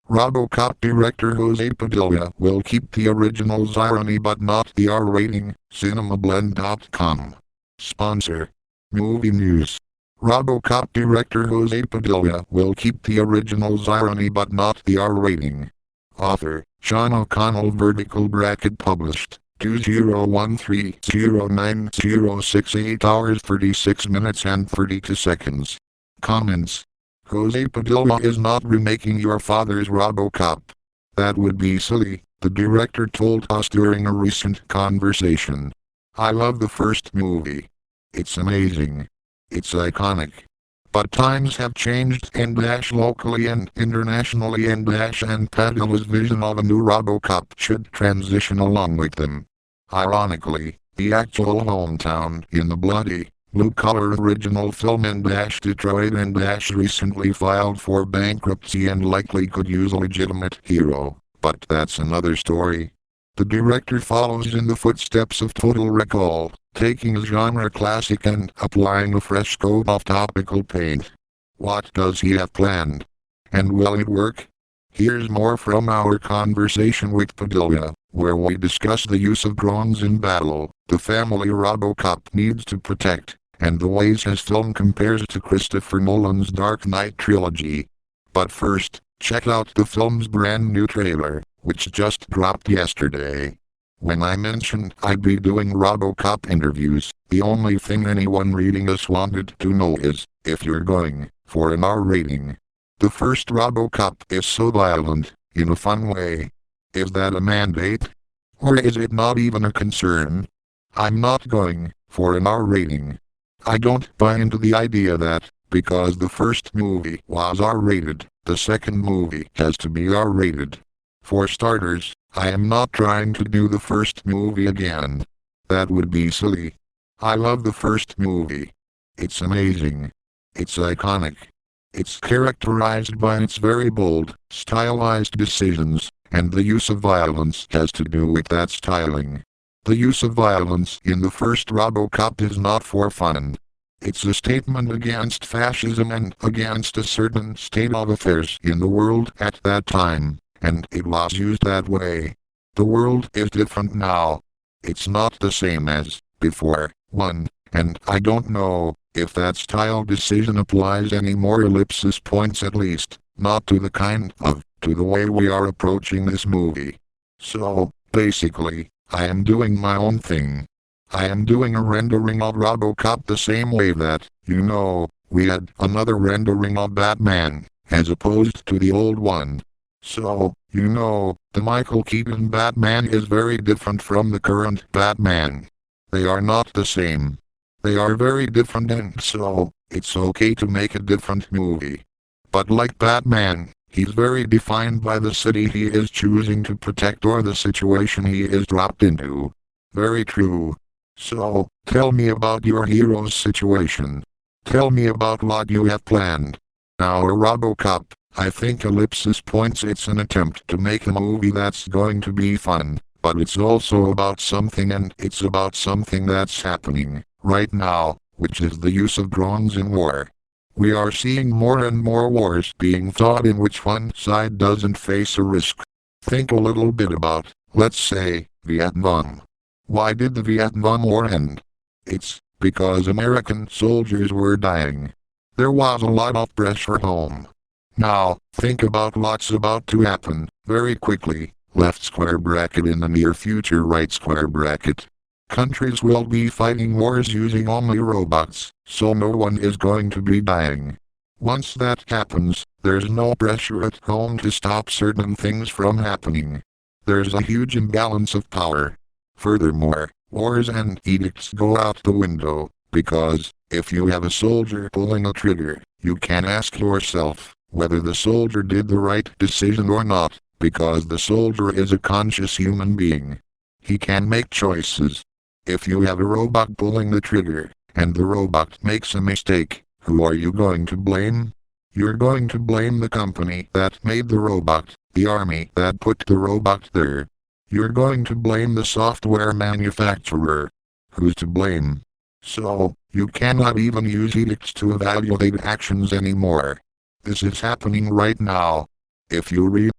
RoboCop director Jose Padilha will keep the original's irony but not the R rating. CinemaBlend.com. Sponsor. Movie News. RoboCop director Jose Padilha will keep the original's irony but not the R rating. Author, Sean O'Connell. Vertical bracket published. 2013-09-068 hours 36 minutes and 32 seconds. Comments. Jose Padilha is not remaking your father's RoboCop. That would be silly, the director told us during a recent conversation. I love the first movie. It's amazing. It's iconic. But times have changed and locally and internationally and Padilha's vision of a new RoboCop should transition along with them. Ironically, the actual hometown in the bloody, blue-collar original film in Detroit and recently filed for bankruptcy and likely could use a legitimate hero, but that's another story. The director follows in the footsteps of Total Recall, taking a genre classic and applying a fresh coat of topical paint. What does he have planned? And will it work? Here's more from our conversation with Padilha, where we discuss the use of drones in battle, the family RoboCop needs to protect, and the ways his film compares to Christopher Nolan's Dark Knight trilogy. But first, check out the film's brand new trailer, which just dropped yesterday. When I mentioned I'd be doing RoboCop interviews, the only thing anyone reading us wanted to know is, if you're going for an R rating. The first RoboCop is so violent, in a fun way. Is that a mandate? Or is it not even a concern? I'm not going for an R rating. I don't buy into the idea that, because the first movie was R-rated, the second movie has to be R-rated. For starters, I am not trying to do the first movie again. That would be silly. I love the first movie. It's amazing. It's iconic. It's characterized by its very bold, stylized decisions, and the use of violence has to do with that styling. The use of violence in the first RoboCop is not for fun. It's a statement against fascism and against a certain state of affairs in the world at that time, and it was used that way. The world is different now. It's not the same as before, and I don't know if that style decision applies anymore. Points at least, not to the way we are approaching this movie. So, basically, I am doing my own thing. I am doing a rendering of RoboCop the same way that, we had another rendering of Batman, as opposed to the old one. So, the Michael Keaton Batman is very different from the current Batman. They are not the same. They are very different, and so, it's okay to make a different movie. But like Batman, he's very defined by the city he is choosing to protect or the situation he is dropped into. Very true. So, tell me about your hero's situation. Tell me about what you have planned. Now a RoboCop, I think it's an attempt to make a movie that's going to be fun, but it's also about something, and it's about something that's happening right now, which is the use of drones in war. We are seeing more and more wars being fought in which one side doesn't face a risk. Think a little bit about, let's say, Vietnam. Why did the Vietnam War end? It's because American soldiers were dying. There was a lot of pressure home. Now, think about what's about to happen, very quickly, left square bracket in the near future right square bracket. Countries will be fighting wars using only robots, so no one is going to be dying. Once that happens, there's no pressure at home to stop certain things from happening. There's a huge imbalance of power. Furthermore, wars and edicts go out the window, because, if you have a soldier pulling a trigger, you can ask yourself whether the soldier did the right decision or not, because the soldier is a conscious human being. He can make choices. If you have a robot pulling the trigger, and the robot makes a mistake, who are you going to blame? You're going to blame the company that made the robot, the army that put the robot there. You're going to blame the software manufacturer. Who's to blame? So, you cannot even use edicts to evaluate actions anymore. This is happening right now. If you read